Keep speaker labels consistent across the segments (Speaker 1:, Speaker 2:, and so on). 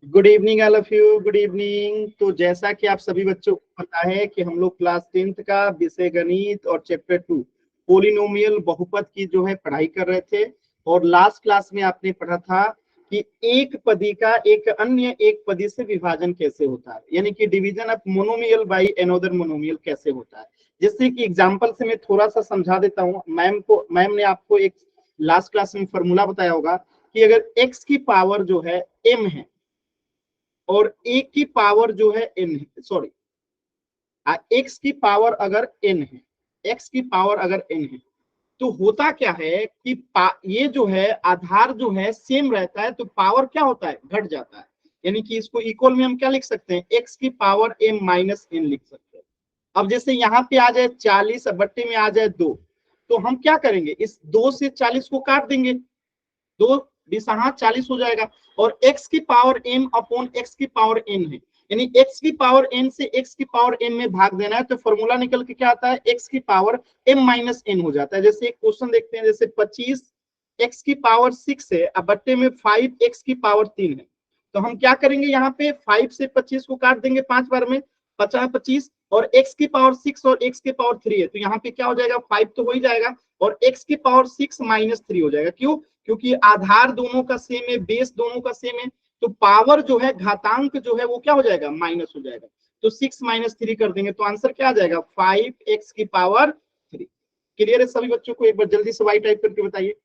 Speaker 1: Good evening all of you, good evening. तो जैसा कि आप सभी बच्चों को पता है कि हम लोग क्लास 10th का विषय गणित और चैप्टर 2 पोलिनोमियल बहुपद की जो है पढ़ाई कर रहे थे। और लास्ट क्लास में आपने पढ़ा था कि एक पदी का एक अन्य एक पदी से विभाजन कैसे होता है, यानी कि division of monomial by another monomial कैसे होता है। जैसे कि एग्जांपल से मैं थोड़ा सा समझा देता हूँ। मैम ने आपको एक लास्ट क्लास में फॉर्मूला बताया होगा कि अगर x की पावर जो है m है और एक की पावर जो है एन है, सॉरी, एक्स की पावर अगर एन है, एक्स की पावर अगर एन है, तो होता क्या है कि ये जो है आधार जो है सेम रहता है, तो पावर क्या होता है, घट जाता है। यानी कि इसको इक्वल में हम क्या लिख सकते हैं, एक्स की पावर एम माइनस एन लिख सकते हैं। अब जैसे यहाँ पे आ जाए 40 बट्टे में आ जाए 2, तो हम क्या करेंगे, इस 2 से 40 को काट देंगे, दो दिशा 40 हो जाएगा। और x की पावर m अपॉन x की पावर n है, यानी x की पावर n से x की पावर m में भाग देना है, तो फॉर्मूला निकल के क्या आता है, x की पावर m माइनस n हो जाता है। जैसे एक क्वेश्चन देखते हैं, जैसे 25 x की पावर 6 है, अब बट्टे में 5 x की पावर 3 है, तो हम क्या करेंगे, यहाँ पे 5 से 25 को काट देंगे 5 बार में, 50 25, और x की पावर 6 और x की पावर 3 है, तो यहाँ पे क्या हो जाएगा, 5 तो हो ही जाएगा, और x की पावर 6 माइनस 3 हो जाएगा। क्यों? क्योंकि आधार दोनों का सेम है, बेस दोनों का सेम है, तो पावर जो है, घातांक जो है वो क्या हो जाएगा, माइनस हो जाएगा। तो 6 माइनस 3 कर देंगे तो आंसर क्या आ जाएगा, 5x की पावर 3। क्लियर है सभी बच्चों को? एक बार जल्दी से वाई टाइप करके बताइए।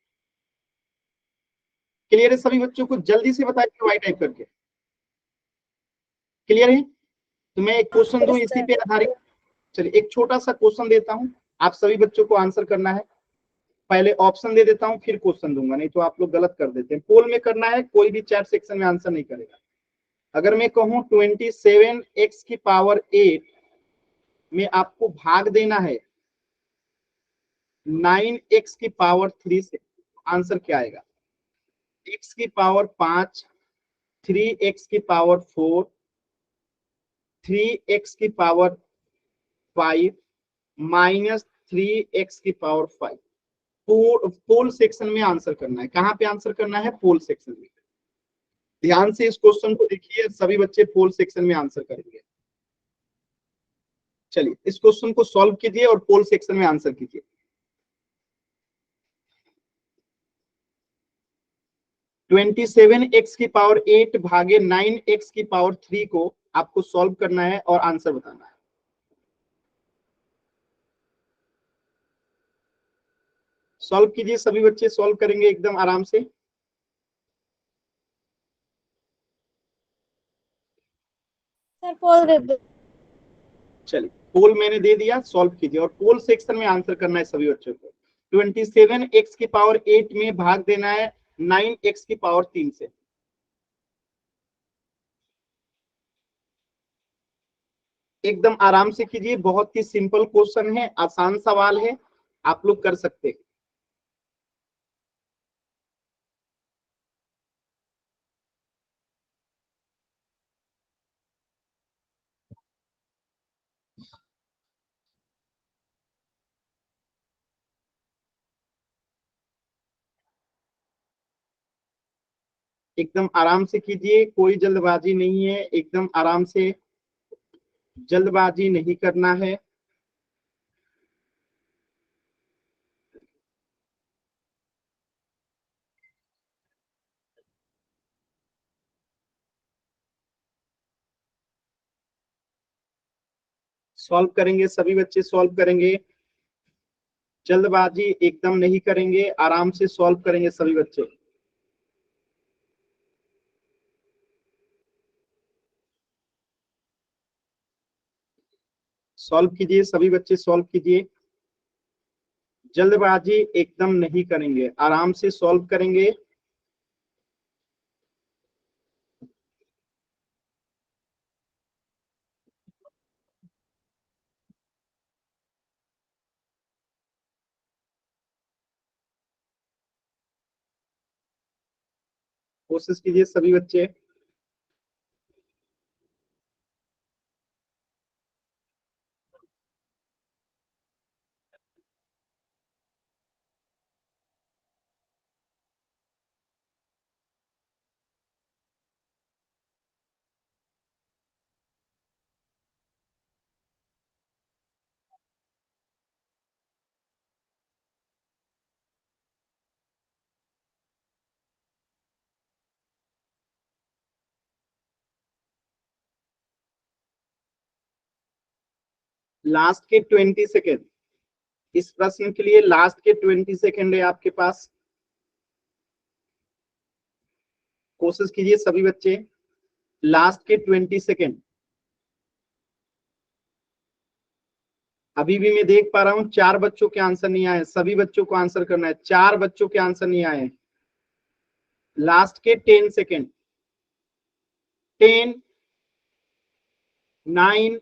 Speaker 1: क्लियर है सभी बच्चों को? जल्दी से बताइए वाई टाइप करके। क्लियर है? तो मैं एक क्वेश्चन दूं
Speaker 2: यस
Speaker 1: इसी
Speaker 2: सर।
Speaker 1: पे आधारित। चलिए एक छोटा सा क्वेश्चन देता हूं, आप सभी बच्चों को आंसर करना है। पहले ऑप्शन दे देता हूं, फिर क्वेश्चन दूंगा, नहीं तो आप लोग गलत कर देते हैं। पोल में करना है, कोई भी चैट सेक्शन में आंसर नहीं करेगा। अगर मैं कहूं 27x की पावर 8 में आपको भाग देना है 9x की पावर 3 से, आंसर क्या आएगा, x की पावर 5, 3x की पावर 4, 3x की पावर 5 माइनस 3x की पावर 5। पोल सेक्शन में आंसर करना है। कहां पे आंसर करना है, पोल सेक्शन में। ध्यान से इस क्वेश्चन को देखिए, सभी बच्चे पोल सेक्शन में आंसर करेंगे। चलिए इस क्वेश्चन को सॉल्व कीजिए और पोल सेक्शन में आंसर कीजिए। 27x की पावर 8 भागे 9x की पावर 3 को आपको सॉल्व करना है और आंसर बताना है। सॉल्व कीजिए, सभी बच्चे सॉल्व करेंगे एकदम आराम से।
Speaker 2: सर पोल दे दो।
Speaker 1: चलिए पोल मैंने दे दिया, सॉल्व कीजिए और पोल सेक्शन में आंसर करना है सभी बच्चों को। 27x की पावर 8 में भाग देना है 9x की पावर 3 से। एकदम आराम से कीजिए, बहुत ही सिंपल क्वेश्चन है, आसान सवाल है, आप लोग कर सकते हैं। एकदम आराम से कीजिए, कोई जल्दबाजी नहीं है, एकदम आराम से, जल्दबाजी नहीं करना है। सॉल्व करेंगे सभी बच्चे, सॉल्व करेंगे, जल्दबाजी एकदम नहीं करेंगे, आराम से सॉल्व करेंगे सभी बच्चे। सॉल्व कीजिए सभी बच्चे, सॉल्व कीजिए, जल्दबाजी एकदम नहीं करेंगे, आराम से सॉल्व करेंगे। कोशिश कीजिए सभी बच्चे। लास्ट के 20 सेकेंड, इस प्रश्न के लिए लास्ट के 20 सेकेंड है आपके पास। कोशिश कीजिए सभी बच्चे, लास्ट के 20 सेकेंड। अभी भी मैं देख पा रहा हूं 4 बच्चों के आंसर नहीं आए, सभी बच्चों को आंसर करना है। 4 बच्चों के आंसर नहीं आए। लास्ट के 10 सेकेंड। 10, 9,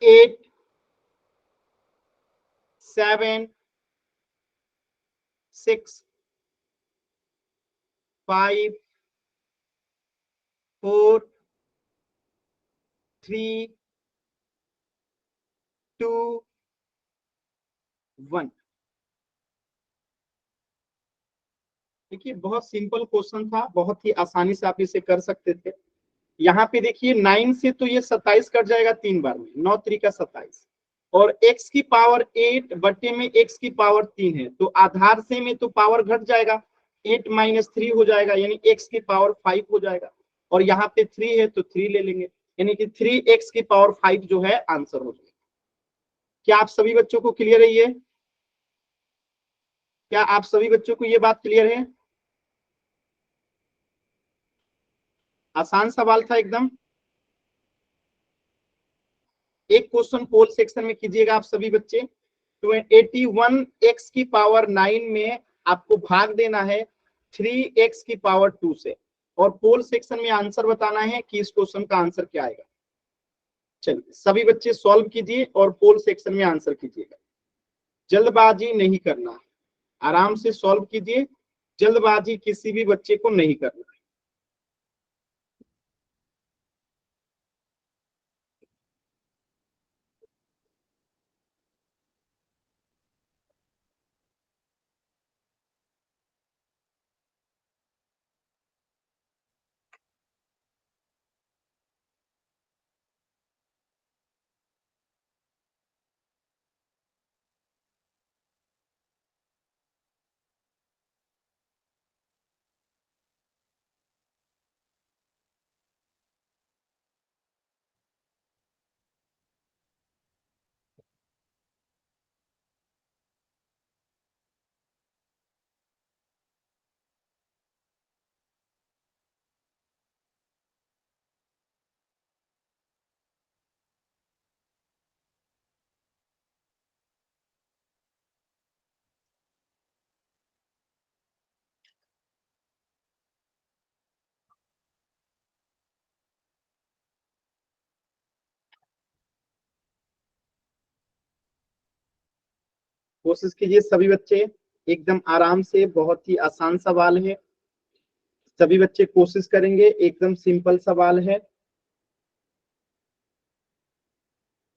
Speaker 1: 8, 7, 6, 5, 4, 3, 2, 1। देखिए बहुत सिंपल क्वेश्चन था, बहुत ही आसानी से आप इसे कर सकते थे। यहाँ पे देखिए 9 से तो ये 27 कट जाएगा 3 बार में, 9 3 का 27, और x की पावर 8 बटे में x की पावर 3 है, तो आधार से में तो पावर घट जाएगा, 8 - 3 हो जाएगा, यानी x की पावर 5 हो जाएगा। और यहाँ पे 3 है तो 3 ले लेंगे, यानी कि 3x की पावर 5 जो है आंसर हो जाएगा। क्या आप सभी बच्चों को क्लियर है ये? क्या आप सभी बच्चों को ये बात क्लियर है? आसान सवाल था एकदम। एक क्वेश्चन पोल सेक्शन में कीजिएगा आप सभी बच्चे। तो 81x की पावर 9 में आपको भाग देना है 3x की पावर 2 से, और पोल सेक्शन में आंसर बताना है कि इस क्वेश्चन का आंसर क्या आएगा। चलिए सभी बच्चे सॉल्व कीजिए और पोल सेक्शन में आंसर कीजिएगा। जल्दबाजी नहीं करना, आराम से सॉल्व कीजिए, जल्दबाजी किसी भी बच्चे को नहीं करना। कोशिश कीजिए सभी बच्चे, एकदम आराम से, बहुत ही आसान सवाल है। सभी बच्चे कोशिश करेंगे, एकदम सिंपल सवाल है।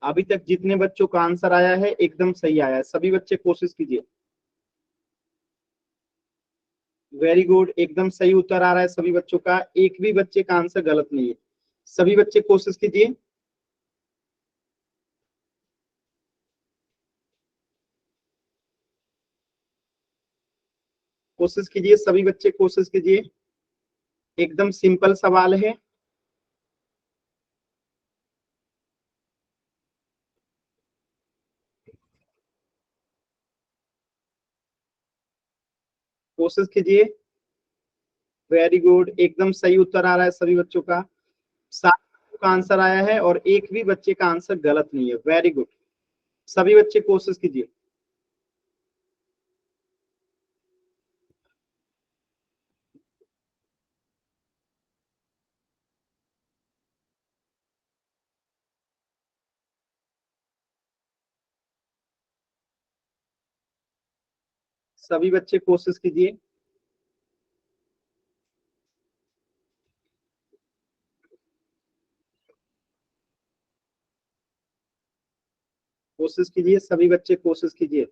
Speaker 1: अभी तक जितने बच्चों का आंसर आया है एकदम सही आया है, सभी बच्चे कोशिश कीजिए। वेरी गुड, एकदम सही उत्तर आ रहा है सभी बच्चों का, एक भी बच्चे का आंसर गलत नहीं है। सभी बच्चे कोशिश कीजिए। कोशिश कीजिए सभी बच्चे, कोशिश कीजिए, एकदम सिंपल सवाल है। कोशिश कीजिए। वेरी गुड, एकदम सही उत्तर आ रहा है सभी बच्चों का। 7 बच्चों का आंसर आया है और एक भी बच्चे का आंसर गलत नहीं है। वेरी गुड, सभी बच्चे कोशिश कीजिए। सभी बच्चे कोशिश कीजिए। कोशिश कीजिए सभी बच्चे, कोशिश कीजिए।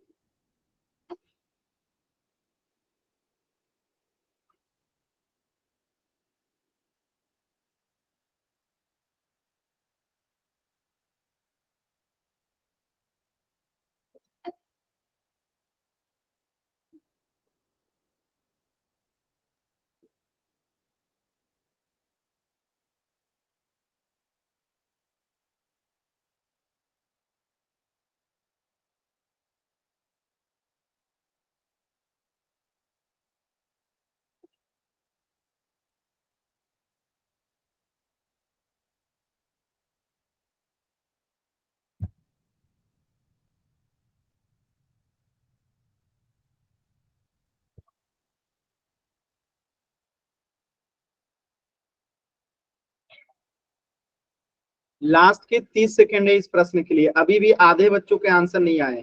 Speaker 1: लास्ट के 30 सेकंड है इस प्रश्न के लिए, अभी भी आधे बच्चों के आंसर नहीं आए।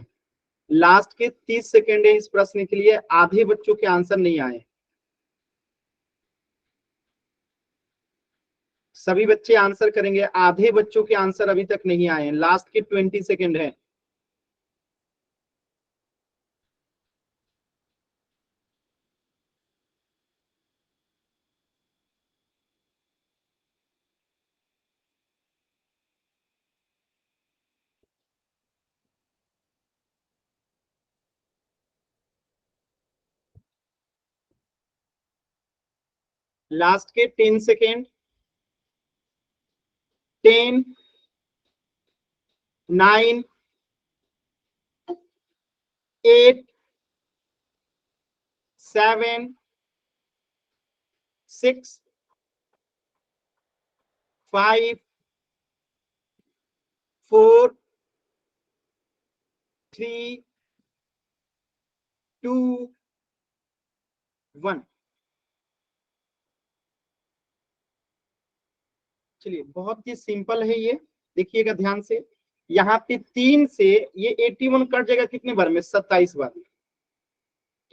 Speaker 1: लास्ट के 30 सेकंड है इस प्रश्न के लिए, आधे बच्चों के आंसर नहीं आए। सभी बच्चे आंसर करेंगे, आधे बच्चों के आंसर अभी तक नहीं आए हैं। लास्ट के 20 सेकंड है। लास्ट के 10 सेकेंड। 10, 9, 8, 7, 6, 5, 4, 3, 2, 1। चलिए, बहुत ही सिंपल है ये, देखिएगा ध्यान से। यहाँ पे 3 से ये 81 कट जाएगा कितने बार में? 27 बार में।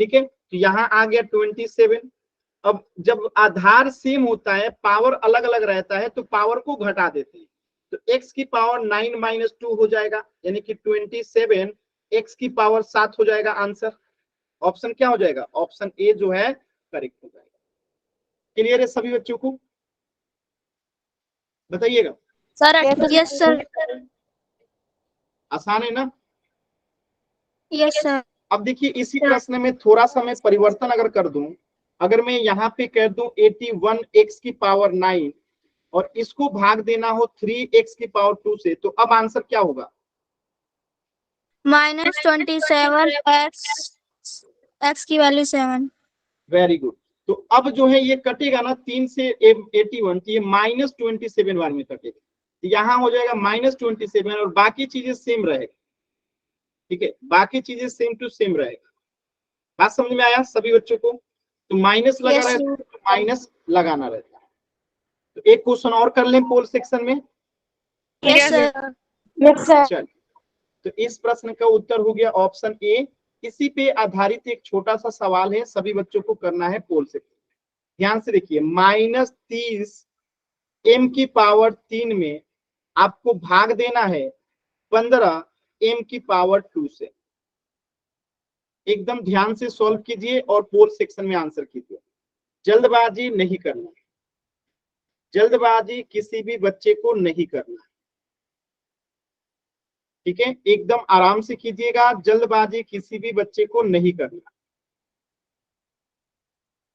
Speaker 1: ठीक है, तो यहाँ आ गया 27। अब जब आधार सेम होता है, पावर अलग अलग रहता है, तो पावर को घटा देते हैं। तो x की पावर 9 - 2 हो जाएगा, यानी कि 27 x की पावर 7 हो जाएगा आंसर। ऑप्शन क्या हो जाएगा? ऑप्शन ए जो है करेक्ट हो जाएगा। क्लियर है सभी बच्चों को? बताइएगा।
Speaker 2: Sir yes sir.
Speaker 1: आसान है ना?
Speaker 2: Yes sir.
Speaker 1: अब देखिए, इसी प्रश्न में थोड़ा सा मैं परिवर्तन अगर कर दूं, अगर मैं यहाँ पे कह दूं 81 x की पावर 9 और इसको भाग देना हो 3x की पावर 2 से, तो अब आंसर क्या होगा?
Speaker 2: -27 x की वैल्यू 7।
Speaker 1: Very good. तो अब जो है ये कटेगा ना 3 से 81, तो ये -27 बार में कटेगा। तो यहाँ हो जाएगा -27 और बाकी चीजें सेम रहेगा। ठीक है, बाकी चीजें सेम टू सेम रहेगा। बात समझ में आया सभी बच्चों को? तो माइनस लगा
Speaker 2: यस
Speaker 1: रहता है तो माइनस लगाना रहता है। तो एक क्वेश्चन और कर लें पोल सेक्शन में।
Speaker 2: Yes sir. Yes sir.
Speaker 1: चल, तो इस प्रश्न का उत्तर हो गया ऑप्शन ए। इसी पे आधारित एक छोटा सा सवाल है, सभी बच्चों को करना है पोल सेक्शन। ध्यान से देखिए, -30 m की पावर 3 में आपको भाग देना है 15 m की पावर 2 से। एकदम ध्यान से सॉल्व कीजिए और पोल सेक्शन में आंसर कीजिए। जल्दबाजी नहीं करना, जल्दबाजी किसी भी बच्चे को नहीं करना। ठीक है, एकदम आराम से कीजिएगा, जल्दबाजी किसी भी बच्चे को नहीं करना।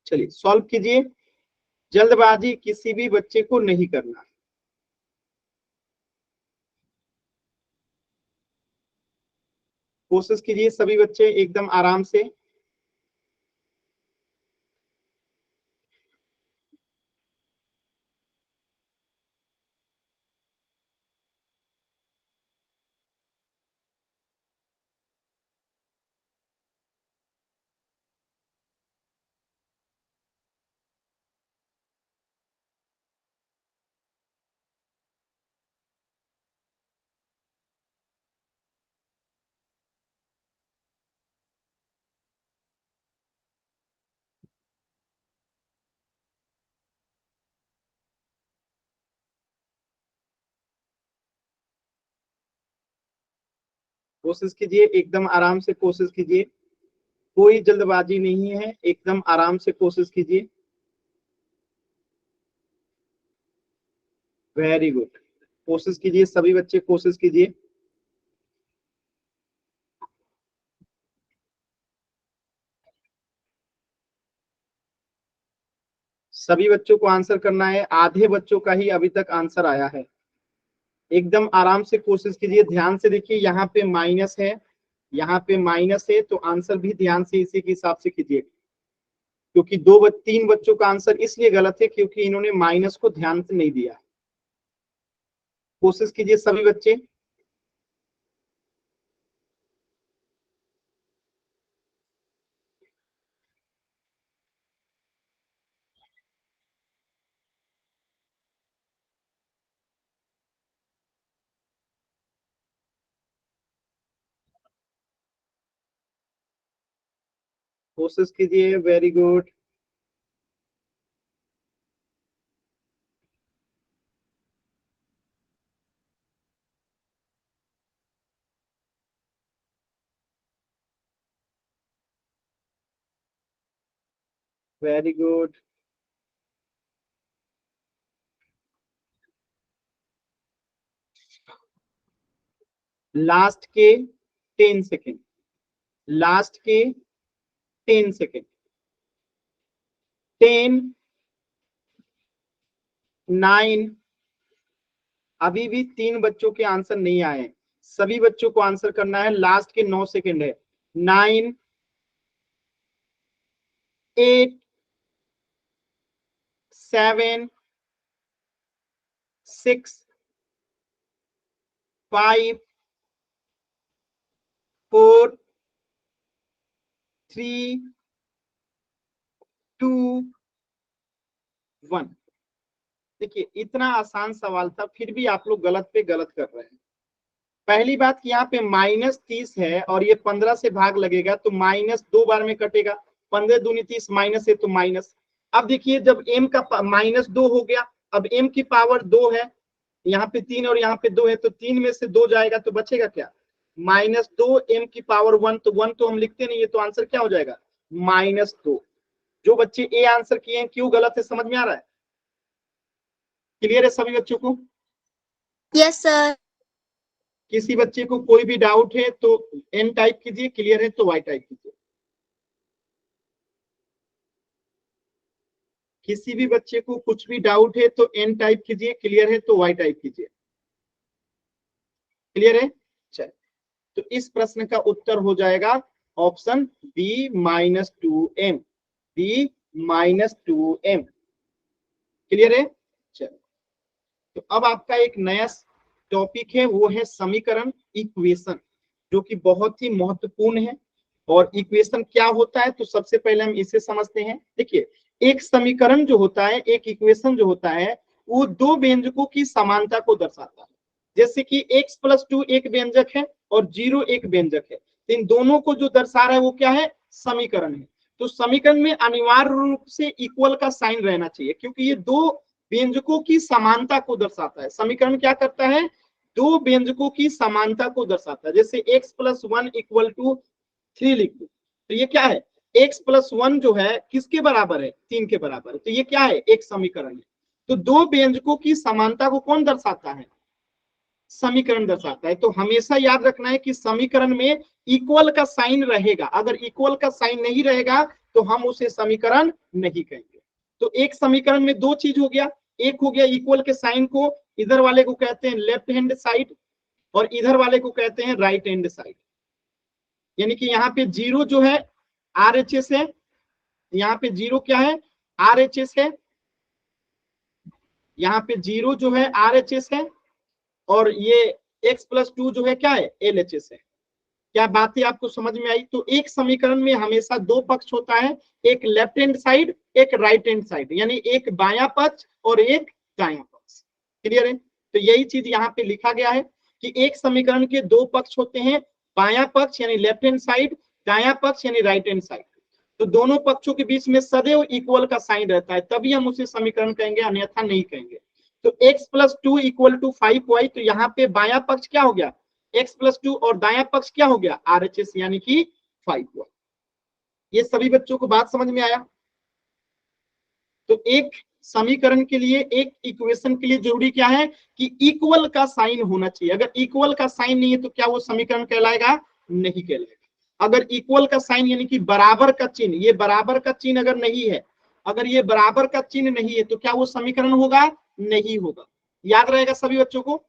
Speaker 1: चलिए सॉल्व कीजिए, जल्दबाजी किसी भी बच्चे को नहीं करना। कोशिश कीजिए सभी बच्चे एकदम आराम से। कोशिश कीजिए एकदम आराम से, कोशिश कीजिए, कोई जल्दबाजी नहीं है, एकदम आराम से कोशिश कीजिए। वेरी गुड, कोशिश कीजिए सभी बच्चे, कोशिश कीजिए। सभी बच्चों को आंसर करना है, आधे बच्चों का ही अभी तक आंसर आया है। एकदम आराम से कोशिश कीजिए, ध्यान से देखिए, यहाँ पे माइनस है, यहाँ पे माइनस है, तो आंसर भी ध्यान से इसी के हिसाब से कीजिए। क्योंकि 3 बच्चों का आंसर इसलिए गलत है क्योंकि इन्होंने माइनस को ध्यान से नहीं दिया। कोशिश कीजिए सभी बच्चे। कोशिश कीजिए, very good. Very good. Last के 10 सेकेंड, लास्ट के 10 सेकेंड। 10, 9, अभी भी 3 बच्चों के आंसर नहीं आए, सभी बच्चों को आंसर करना है। लास्ट के 9 सेकेंड है। 9, 8, 7, 6, 5, 4, 3, 2, 1। देखिए इतना आसान सवाल था, फिर भी आप लोग गलत पे गलत कर रहे हैं। पहली बात कि यहाँ पे -30 है और ये 15 से भाग लगेगा तो माइनस 2 बार में कटेगा। 15 दूनी 30, माइनस है तो माइनस। अब देखिए जब m का -2 हो गया, अब m की पावर 2 है, यहाँ पे 3 और यहाँ पे 2 है, तो 3 में से 2 जाएगा तो बचेगा क्या? -2 m की पावर 1, तो 1 तो हम लिखते नहीं है, तो आंसर क्या हो जाएगा? -2। जो बच्चे ए आंसर किए हैं क्यों गलत है, समझ में आ रहा है? क्लियर है सभी बच्चों को?
Speaker 2: Yes sir.
Speaker 1: किसी बच्चे को कोई भी डाउट है तो एन टाइप कीजिए, क्लियर है तो वाई टाइप कीजिए। किसी भी बच्चे को कुछ भी डाउट है तो एन टाइप कीजिए, क्लियर है तो वाई टाइप कीजिए। क्लियर है? चलिए, तो इस प्रश्न का उत्तर हो जाएगा option B -2m, B -2m। Clear है? चलिए, तो अब आपका एक नया टॉपिक है, वो है समीकरण, इक्वेशन, जो कि बहुत ही महत्वपूर्ण है। और इक्वेशन क्या होता है तो सबसे पहले हम इसे समझते हैं। देखिए एक समीकरण जो होता है, एक इक्वेशन जो होता है, वो दो व्यंजकों की समानता को दर्शाता है। जैसे कि x+2 एक व्यंजक है और 0 एक व्यंजक है, तो इन दोनों को जो दर्शा रहा है वो क्या है? समीकरण है। तो समीकरण में अनिवार्य रूप से इक्वल का साइन रहना चाहिए, क्योंकि ये दो व्यंजकों की समानता को दर्शाता है। समीकरण क्या करता है? दो व्यंजकों की समानता को दर्शाता है। जैसे x+1 = 3 लिख दो, तो ये क्या है? x+1 जो है किसके बराबर है? 3 के बराबर है। तो ये क्या है? एक समीकरण है। तो दो व्यंजकों की समानता को कौन दर्शाता है? समीकरण दर्शाता है। तो हमेशा याद रखना है कि समीकरण में इक्वल का साइन रहेगा। अगर इक्वल का साइन नहीं रहेगा तो हम उसे समीकरण नहीं कहेंगे। तो एक समीकरण में दो चीज हो गया, एक हो गया इक्वल के साइन को इधर वाले को कहते हैं लेफ्ट हैंड साइड और इधर वाले को कहते हैं राइट हैंड साइड। यानी कि यहाँ पे 0 जो है RHS है, यहाँ पे 0 क्या है? RHS है। यहाँ पे 0 जो है RHS है और ये x+2 जो है क्या है? LHS है। क्या बातें आपको समझ में आई? तो एक समीकरण में हमेशा दो पक्ष होता है, एक लेफ्ट हैंड साइड, एक राइट हैंड साइड, यानी एक बायां पक्ष और एक दायां पक्ष। क्लियर है? तो यही चीज यहाँ पे लिखा गया है कि एक समीकरण के दो पक्ष होते हैं, बायां पक्ष यानी लेफ्ट हैंड साइड, दायां पक्ष यानी राइट हैंड साइड। तो दोनों पक्षों के बीच में सदैव इक्वल का साइन रहता है, तभी हम उसे समीकरण कहेंगे, अन्यथा नहीं कहेंगे। तो x+2 = 5y, तो यहाँ पे बायां पक्ष क्या हो गया? x+2 और दायां पक्ष क्या हो गया? RHS, यानी कि 5y। ये सभी बच्चों को बात समझ में आया? तो एक समीकरण के लिए, एक इक्वेशन के लिए जरूरी क्या है? कि इक्वल का साइन होना चाहिए। अगर इक्वल का साइन नहीं है तो क्या वो समीकरण कहलाएगा? नहीं कहलाएगा। अगर इक्वल का साइन यानी कि बराबर का चिन्ह, ये बराबर का चिन्ह अगर नहीं है, अगर ये बराबर का चिन्ह नहीं है तो क्या वो समीकरण होगा? नहीं होगा। याद रहेगा सभी बच्चों को?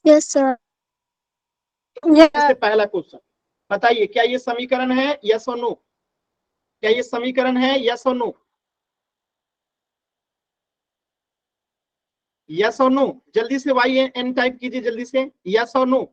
Speaker 2: Yes sir.
Speaker 1: इससे पहला क्वेश्चन बताइए, क्या ये समीकरण है? यस और नो? क्या ये समीकरण है? यस और नो? यस और नो? जल्दी से वाई एन टाइप कीजिए, जल्दी से, यस और नो?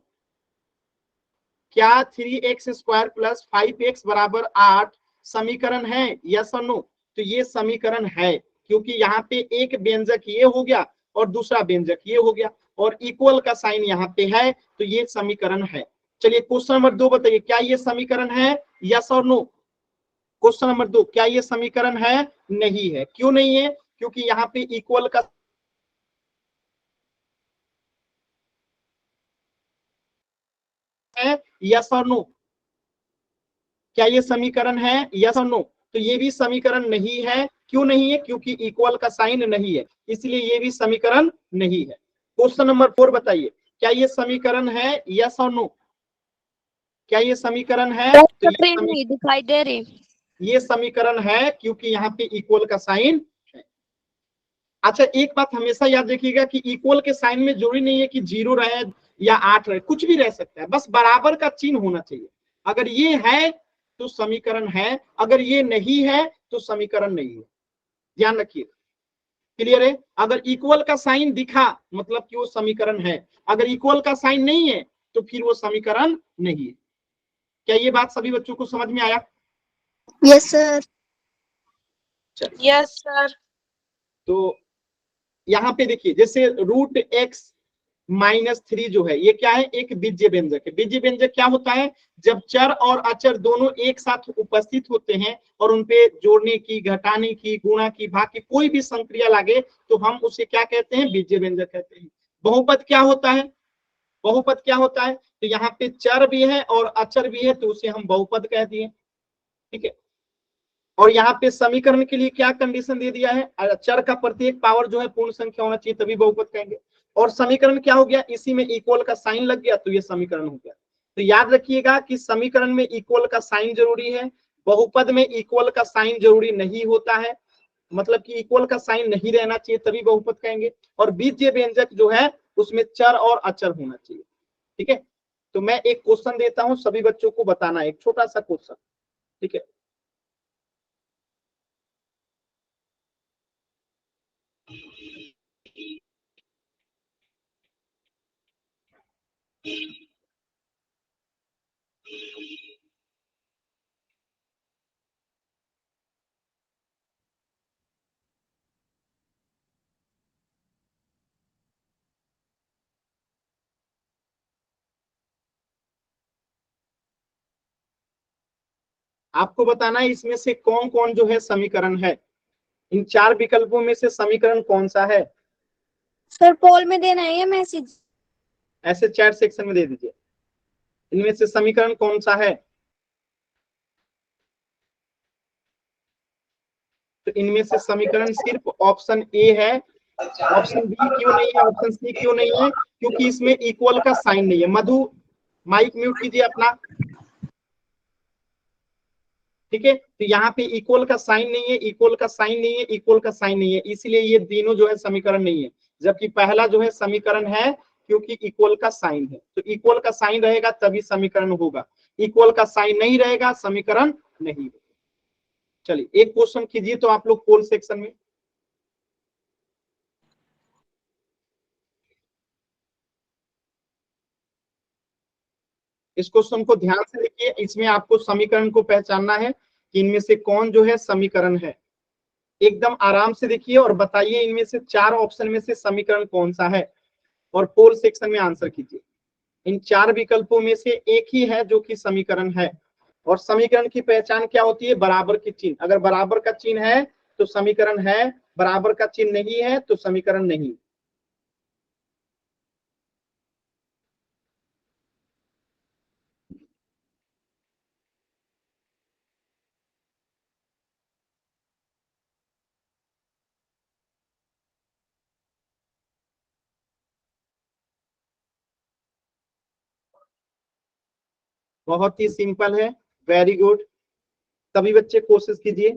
Speaker 1: क्या 3x² + 5x = 8 समीकरण है? यस और नो? तो ये समीकरण है, क्योंकि यहाँ पे एक व्यंजक ये हो गया और दूसरा व्यंजक ये हो गया और इक्वल का साइन यहाँ पे है, तो ये समीकरण है। चलिए क्वेश्चन नंबर 2 बताइए, क्या ये समीकरण है? यस और नो? क्वेश्चन नंबर 2, क्या ये समीकरण है? नहीं है। क्यों नहीं है? क्योंकि यहाँ पे इक्वल का है, यस और नो। क्या ये समीकरण है? यस और नो। तो ये भी समीकरण नहीं है। क्यों नहीं है? क्योंकि इक्वल का साइन नहीं है, इसलिए ये भी समीकरण नहीं है। क्वेश्चन नंबर 4 बताइए, क्या ये समीकरण है? यस और नो। क्या ये समीकरण है? तो
Speaker 2: नहीं दिखाई दे रही।
Speaker 1: ये समीकरण है क्योंकि यहाँ पे इक्वल का साइन है। अच्छा, एक बात हमेशा याद रखिएगा कि इक्वल के साइन में जरूरी नहीं है कि 0 रहे या 8 रहे, कुछ भी रह सकता है, बस बराबर का चिन्ह होना चाहिए। अगर ये है तो समीकरण है, अगर ये नहीं है तो समीकरण नहीं है। ध्यान रखिए, क्लियर है? अगर इक्वल का साइन दिखा मतलब कि वो समीकरण है, अगर इक्वल का साइन नहीं है तो फिर वो समीकरण नहीं है। क्या ये बात सभी बच्चों को समझ में आया?
Speaker 2: Yes sir.
Speaker 3: Yes sir.
Speaker 1: तो यहाँ पे देखिए, जैसे √x-3 जो है, ये क्या है? एक बीजीय व्यंजक है। बीजीय व्यंजक क्या होता है? जब चर और अचर दोनों एक साथ उपस्थित होते हैं और उनपे जोड़ने की, घटाने की, गुणा की, भाग की कोई भी संक्रिया लागे तो हम उसे क्या कहते हैं? बीजीय व्यंजक कहते हैं। बहुपद क्या होता है? बहुपद क्या होता है? तो यहाँ पे चर भी है और अचर भी है तो उसे हम बहुपद कह दिए। ठीक है। और यहाँ पे समीकरण के लिए क्या कंडीशन दे दिया है? चर का प्रत्येक पावर जो है पूर्ण संख्या होना चाहिए, तभी बहुपद कहेंगे। और समीकरण क्या हो गया? इसी में इक्वल का साइन लग गया तो ये समीकरण हो गया। तो याद रखिएगा कि समीकरण में इक्वल का साइन जरूरी है, बहुपद में इक्वल का साइन जरूरी नहीं होता है, मतलब कि इक्वल का साइन नहीं रहना चाहिए तभी बहुपद कहेंगे। और बीजीय व्यंजक जो है उसमें चर और अचर होना चाहिए। ठीक है। तो मैं एक क्वेश्चन देता हूं, सभी बच्चों को बताना है, एक छोटा सा क्वेश्चन। ठीक है। आपको बताना है इसमें से कौन कौन जो है समीकरण है। इन 4 विकल्पों में से समीकरण कौन सा है?
Speaker 2: सर पोल में देना है या मैसेज?
Speaker 1: ऐसे चैट सेक्शन में दे दीजिए। इनमें से समीकरण कौन सा है? तो इनमें से समीकरण सिर्फ ऑप्शन ए है। ऑप्शन बी क्यों नहीं है? ऑप्शन सी क्यों नहीं है? क्योंकि इसमें इक्वल का साइन नहीं है। मधु, माइक म्यूट कीजिए अपना। ठीक है। तो यहाँ पे इक्वल का साइन नहीं है, इक्वल का साइन नहीं है, इक्वल का साइन नहीं है, इसलिए ये तीनों जो है समीकरण नहीं है। जबकि पहला जो है समीकरण है क्योंकि इक्वल का साइन है। तो इक्वल का साइन रहेगा तभी समीकरण होगा, इक्वल का साइन नहीं रहेगा समीकरण नहीं होगा। चलिए एक क्वेश्चन कीजिए तो आप लोग पोल सेक्शन में। इस क्वेश्चन को ध्यान से देखिए, इसमें आपको समीकरण को पहचानना है कि इनमें से कौन जो है समीकरण है। एकदम आराम से देखिए और बताइए इनमें से 4 ऑप्शन में से समीकरण कौन सा है, और पोल सेक्शन में आंसर कीजिए। इन 4 विकल्पों में से एक ही है जो कि समीकरण है। और समीकरण की पहचान क्या होती है? बराबर की चिन्ह। अगर बराबर का चिन्ह है तो समीकरण है, बराबर का चिन्ह नहीं है तो समीकरण नहीं। बहुत ही सिंपल है। वेरी गुड, सभी बच्चे कोशिश कीजिए।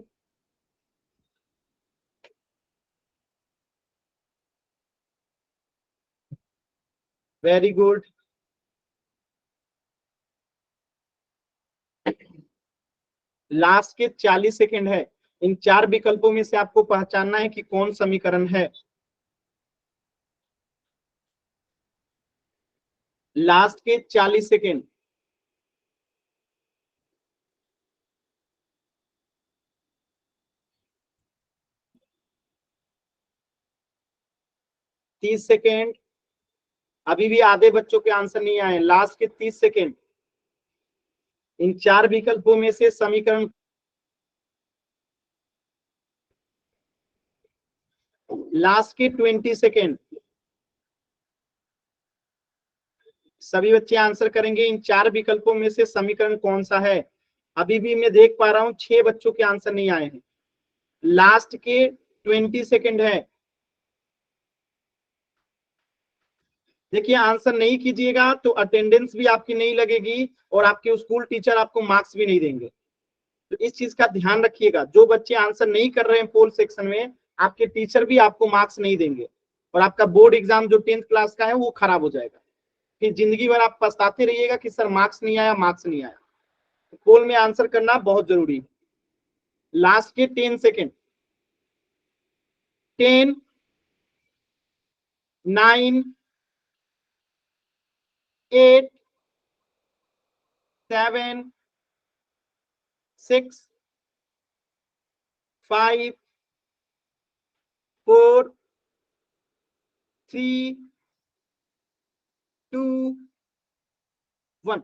Speaker 1: Very good. लास्ट के 40 सेकेंड है। इन 4 विकल्पों में से आपको पहचानना है कि कौन समीकरण है। लास्ट के 40 सेकेंड। तीस सेकेंड। अभी भी आधे बच्चों के आंसर नहीं आए। लास्ट के 30 सेकेंड। इन 4 विकल्पों में से समीकरण लास्ट के 20 सेकेंड सभी बच्चे आंसर करेंगे। इन 4 विकल्पों में से समीकरण कौन सा है? अभी भी मैं देख पा रहा हूं 6 बच्चों के आंसर नहीं आए हैं। लास्ट के 20 सेकेंड है। देखिए, आंसर नहीं कीजिएगा तो अटेंडेंस भी आपकी नहीं लगेगी और आपके स्कूल टीचर आपको मार्क्स भी नहीं देंगे। तो इस चीज का ध्यान रखिएगा। जो बच्चे आंसर नहीं कर रहे हैं पोल सेक्शन में, आपके टीचर भी आपको मार्क्स नहीं देंगे और आपका बोर्ड एग्जाम जो 10th क्लास का है वो खराब हो जाएगा। फिर जिंदगी भर आप पछताते रहिएगा कि सर मार्क्स नहीं आया, मार्क्स नहीं आया। तो पोल में आंसर करना बहुत जरूरी है। लास्ट के 10 सेकेंड। 10, 9, 8, 7, 6, 5, 4, 3, 2, 1।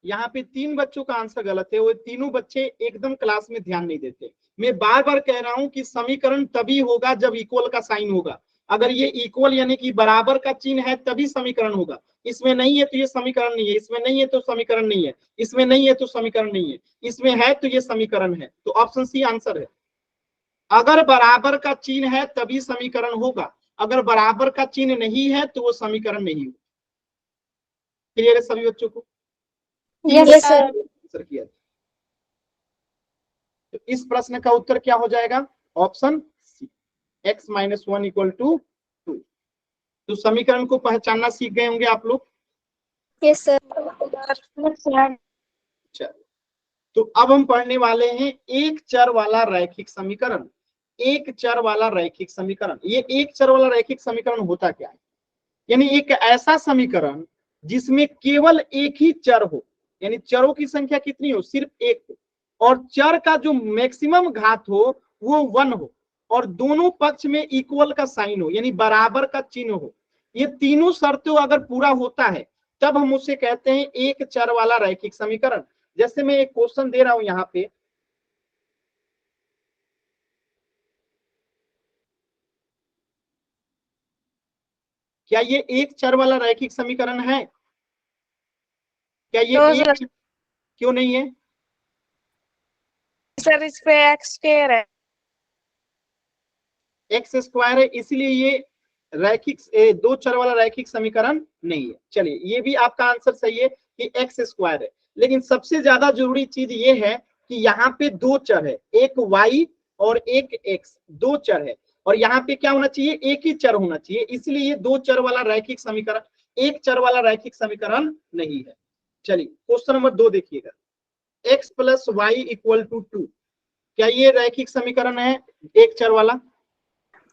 Speaker 1: यहाँ पे 3 बच्चों का आंसर गलत है। वो तीनों बच्चे एकदम क्लास में ध्यान नहीं देते। मैं बार बार कह रहा हूं कि समीकरण तभी होगा जब इक्वल का साइन होगा। अगर ये इक्वल यानी कि बराबर का चिन्ह है तभी समीकरण होगा। इसमें नहीं है तो ये समीकरण नहीं है, इसमें नहीं है तो समीकरण नहीं है, इसमें नहीं है तो समीकरण नहीं है, इसमें है तो ये समीकरण है। तो ऑप्शन सी आंसर है। अगर बराबर का चिन्ह है तभी समीकरण होगा, अगर बराबर का चिन्ह नहीं है तो वो समीकरण नहीं होगा। क्लियर है सभी बच्चों को?
Speaker 2: Yes sir.
Speaker 1: आंसर किया। तो इस प्रश्न का उत्तर क्या हो जाएगा? Option C, x-1 = 2। तो समीकरण को पहचानना सीख गए होंगे आप लोग।
Speaker 2: Yes sir.
Speaker 1: चलो, तो अब हम पढ़ने वाले हैं एक चर वाला रैखिक समीकरण। एक चर वाला रैखिक समीकरण, ये एक चर वाला रैखिक समीकरण होता क्या है? यानी एक ऐसा समीकरण जिसमें केवल एक ही चर हो, यानी चरों की संख्या कितनी हो? सिर्फ एक हो, और चर का जो मैक्सिमम घात हो वो 1 हो, और दोनों पक्ष में इक्वल का साइन हो, यानी बराबर का चिन्ह हो। ये तीनों शर्तें अगर पूरा होता है तब हम उसे कहते हैं एक चर वाला रैखिक समीकरण। जैसे मैं एक क्वेश्चन दे रहा हूं यहाँ पे, क्या ये एक चर वाला रैखिक समीकरण है? क्या ये एक? क्यों नहीं है
Speaker 3: सर? इस पे x² है।
Speaker 1: x² है, इसलिए ये रैखिक दो चर वाला रैखिक समीकरण नहीं है। चलिए, ये भी आपका आंसर सही है कि x² है। लेकिन सबसे ज्यादा जरूरी चीज ये है कि यहाँ पे दो चर है, एक y और एक x, दो चर है। और यहाँ पे क्या होना चाहिए? एक ही चर होना चाहिए। इसलिए ये दो चर वाला रैखिक समीकरण, एक चर वाला रैखिक समीकरण नहीं है। चलिए, क्वेश्चन नंबर 2 देखिएगा। x + y = 2, क्या ये रैखिक समीकरण है एक चर वाला?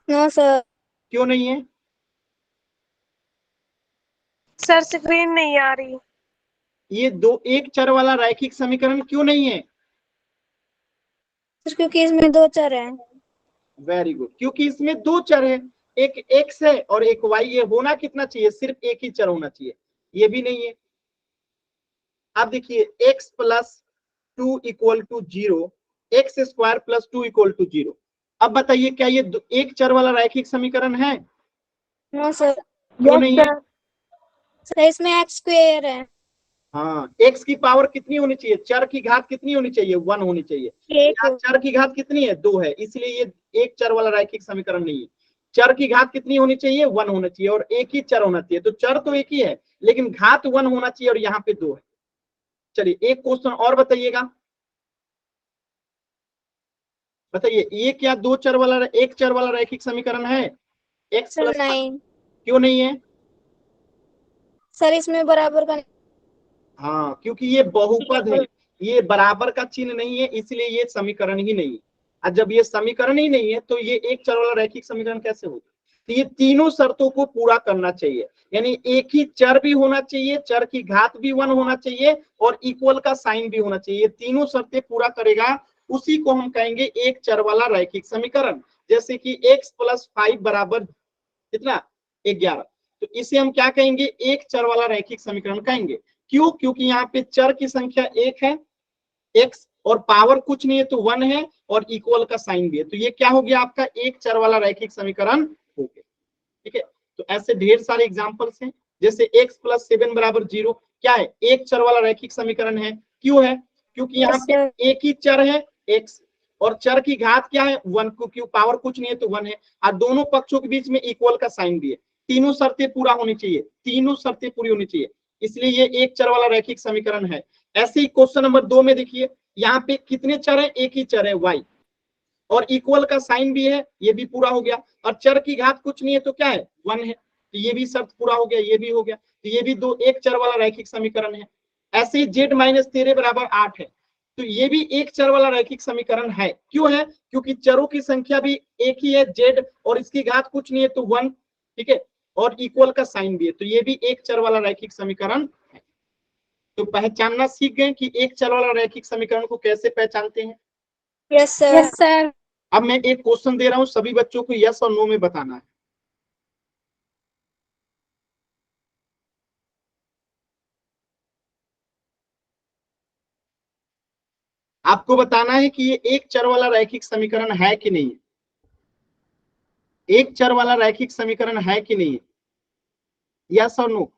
Speaker 2: No sir.
Speaker 1: क्यों नहीं है?
Speaker 3: सर स्क्रीन नहीं आ रही।
Speaker 1: ये दो एक चर वाला रैखिक समीकरण क्यों नहीं है?
Speaker 2: क्योंकि इसमें दो चर हैं।
Speaker 1: वेरी गुड, क्योंकि इसमें दो चर है, एक x है और एक y। ये होना कितना चाहिए? सिर्फ एक ही चर होना चाहिए। ये भी नहीं है। अब देखिए, x + 2 = 0, x² + 2 = 0। अब बताइए, क्या ये एक चर वाला रैखिक समीकरण है?
Speaker 2: No sir.
Speaker 1: क्यों नहीं है?
Speaker 2: सर इसमें x² है।
Speaker 1: हाँ, x की पावर कितनी होनी चाहिए? चर की घात कितनी होनी चाहिए? 1 होनी चाहिए। यहाँ चर की घात कितनी है? 2 है, इसलिए ये एक चर वाला रैखिक समीकरण नहीं है। चर की घात कितनी होनी चाहिए? 1 होना चाहिए, और एक ही चर होना चाहिए। तो चर तो एक ही है लेकिन घात 1 होना चाहिए, और यहाँ पे 2 है। चलिए, एक क्वेश्चन और बताइएगा। बताइए, ये क्या दो चर वाला एक चर वाला रैखिक समीकरण है? x
Speaker 2: सर
Speaker 1: +
Speaker 2: नहीं।
Speaker 1: क्यों नहीं है?
Speaker 2: सर इसमें बराबर का।
Speaker 1: हाँ, क्योंकि ये बहुपद है, ये बराबर का चिन्ह नहीं है, इसलिए ये समीकरण ही नहीं है। और जब ये समीकरण ही नहीं है तो ये एक चर वाला रैखिक समीकरण कैसे होगा? तो ये तीनों शर्तों को पूरा करना चाहिए, यानी एक ही चर भी होना चाहिए, चर की घात भी 1 होना चाहिए, और इक्वल का साइन भी होना चाहिए। ये तीनों शर्तें पूरा करेगा, उसी को हम कहेंगे एक चर वाला रैखिक समीकरण। जैसे कि x + 5 = कितना? 11। तो इसे हम क्या कहेंगे? एक चर वाला रैखिक समीकरण कहेंगे। क्यों? क्योंकि यहाँ पे चर की संख्या एक है, x, और पावर कुछ नहीं है तो 1 है, और इक्वल का साइन भी है। तो ये क्या हो गया आपका एक चर वाला रैखिक समीकरण हो गया। ठीक है, तो ऐसे ढेर सारे एग्जांपल्स हैं, जैसे x + 7 = 0 क्या है, एक चर वाला रैखिक समीकरण है। क्यों है, क्योंकि यहाँ पे एक ही चर है x और चर की घात क्या है 1, क्योंकि पावर कुछ नहीं है तो 1 है, और दोनों पक्षों के बीच में इक्वल का साइन भी है। तीनों शर्तें पूरा होनी चाहिए, तीनों शर्तें पूरी होनी चाहिए, इसलिए ये एक चर वाला रैखिक समीकरण है। ऐसे ही क्वेश्चन नंबर 2 में देखिए, यहाँ पे कितने चर है, एक ही चर है y और इक्वल का साइन भी है, ये भी पूरा हो गया, और चर की घात कुछ नहीं है तो क्या है 1 है, तो ये भी शर्त पूरा हो गया, ये भी हो गया, तो ये भी दो एक चर वाला रैखिक समीकरण है। ऐसे ही z - 13 = 8 है, तो ये भी एक चर वाला रैखिक समीकरण है। क्यों है, क्योंकि चरों की संख्या भी एक ही है z और इसकी घात कुछ नहीं है तो 1, ठीक है, और इक्वल का साइन भी है, तो ये भी एक चर वाला रैखिक समीकरण है। तो पहचानना सीख गए कि एक चर वाला रैखिक समीकरण को कैसे पहचानते हैं।
Speaker 2: Yes sir.
Speaker 1: अब मैं एक क्वेश्चन दे रहा हूं, सभी बच्चों को यस और नो में बताना है। आपको बताना है कि ये एक चर वाला रैखिक समीकरण है कि नहीं है, एक चर वाला रैखिक समीकरण है कि नहीं है, यस और नो।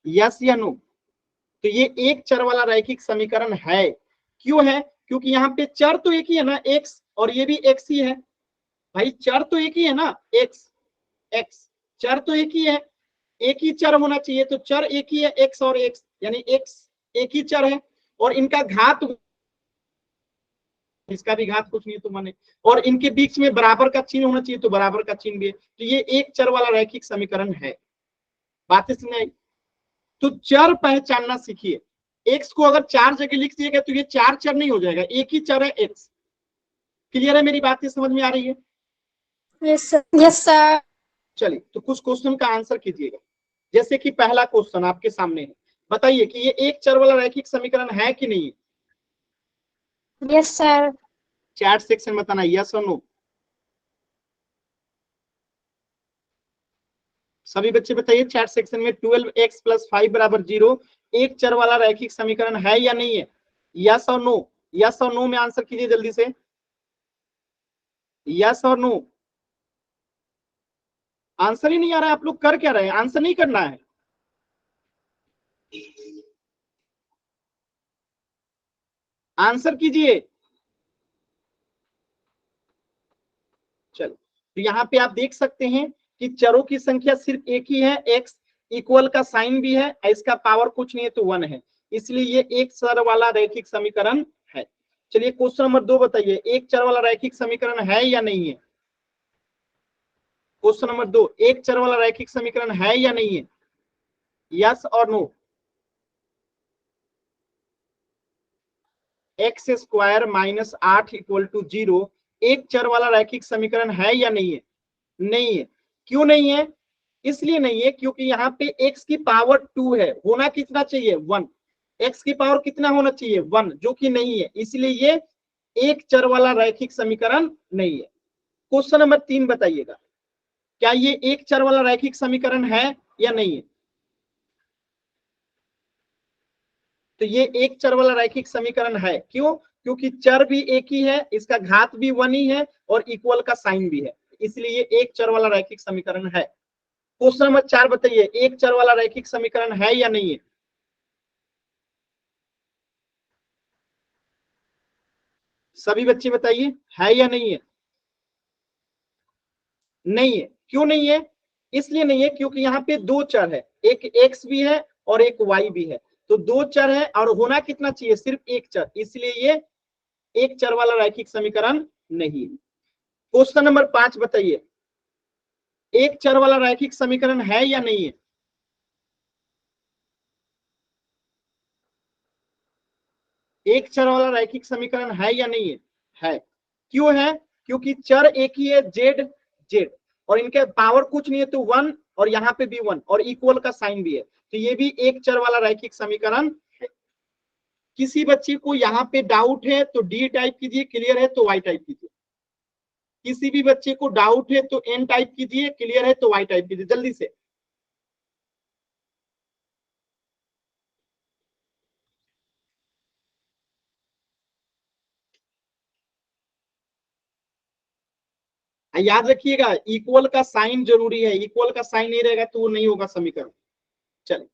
Speaker 1: यस या नो, तो ये एक चर वाला रैखिक समीकरण है। क्यों है, क्योंकि यहाँ पे चर तो एक ही है ना x, और ये भी x ही है भाई, चर तो एक ही है ना x चर तो एक ही है, एक ही चर होना चाहिए, तो चर एक ही है x और x, यानी x एक ही चर है और इनका घात, इसका भी घात कुछ नहीं तो माने, और इनके बीच में बराबर का चिन्ह होना चाहिए, तो बराबर का चिन्ह भी है, तो ये एक चर वाला रैखिक समीकरण है। बातें सुनाई, तो चर पहचानना सीखिए। x को अगर 4 जगह लिख दिएगा तो ये 4 चर नहीं हो जाएगा, एक ही चर है x। क्लियर है, मेरी बातें समझ में आ रही है।
Speaker 2: Yes sir.
Speaker 1: चलिए, तो कुछ क्वेश्चन का आंसर कीजिएगा। जैसे कि पहला क्वेश्चन आपके सामने है, बताइए कि ये एक चर वाला रैखिक समीकरण है कि नहीं है।
Speaker 2: Yes sir.
Speaker 1: चैट सेक्शन में बताना यस और नो। सभी बच्चे बताइए चैट सेक्शन में, 12x + 5 = 0 एक चर वाला रैखिक समीकरण है या नहीं है, यस और नो। यस और नो में आंसर कीजिए जल्दी से, यस और नो। आंसर ही नहीं आ रहा है, आप लोग कर क्या रहे हैं, आंसर नहीं करना है। आंसर कीजिए। चलो, तो यहाँ पे आप देख सकते हैं कि चरों की संख्या सिर्फ एक ही है, x इक्वल का साइन भी है, इसका पावर कुछ नहीं है तो 1 है, इसलिए ये एक चर वाला रैखिक समीकरण है। चलिए क्वेश्चन नंबर 2 बताइए, एक चर वाला रैखिक समीकरण है या नहीं है। क्वेश्चन नंबर 2, एक चर वाला रैखिक समीकरण है या नहीं है, यस और नो। x² - 8 = 0 एक चर वाला रैखिक समीकरण है या नहीं है, नहीं है। क्यों नहीं है, इसलिए नहीं है क्योंकि यहाँ पे x की पावर 2 है, होना कितना चाहिए 1, x की पावर कितना होना चाहिए 1, जो कि नहीं है, इसलिए ये एक चर वाला रैखिक समीकरण नहीं है। क्वेश्चन नंबर 3 बताइएगा, क्या ये एक चर वाला रैखिक समीकरण है या नहीं है। तो ये एक चर वाला रैखिक समीकरण है। क्यों, क्योंकि चर भी एक ही है, इसका घात भी 1 ही है और इक्वल का साइन भी है, इसलिए ये एक चर वाला रैखिक समीकरण है। क्वेश्चन नंबर 4 बताइए, एक चर वाला रैखिक समीकरण है या नहीं है। सभी बच्चे बताइए, है या नहीं है। नहीं है। क्यों नहीं है, इसलिए नहीं है क्योंकि यहाँ पे दो चर है, एक x भी है और एक y भी है, तो दो चर है और होना कितना चाहिए सिर्फ एक चर, इसलिए ये एक चर वाला रैखिक समीकरण नहीं है। क्वेश्चन नंबर 5 बताइए, एक चर वाला रैखिक समीकरण है या नहीं है। एक चर वाला रैखिक समीकरण है या नहीं है, है। क्यों है, क्योंकि चर एक ही है जेड और इनके पावर कुछ नहीं है तो 1 और यहाँ पे भी 1 और इक्वल का साइन भी है, तो ये भी एक चर वाला रैखिक समीकरण है। किसी बच्चे को यहाँ पे डाउट है तो डी टाइप कीजिए, क्लियर है तो वाई टाइप कीजिए। किसी भी बच्चे को डाउट है तो एन टाइप कीजिए, क्लियर है तो वाई टाइप कीजिए जल्दी से। याद रखिएगा इक्वल का साइन जरूरी है, इक्वल का साइन नहीं रहेगा तो वो नहीं होगा समीकरण। चलिए,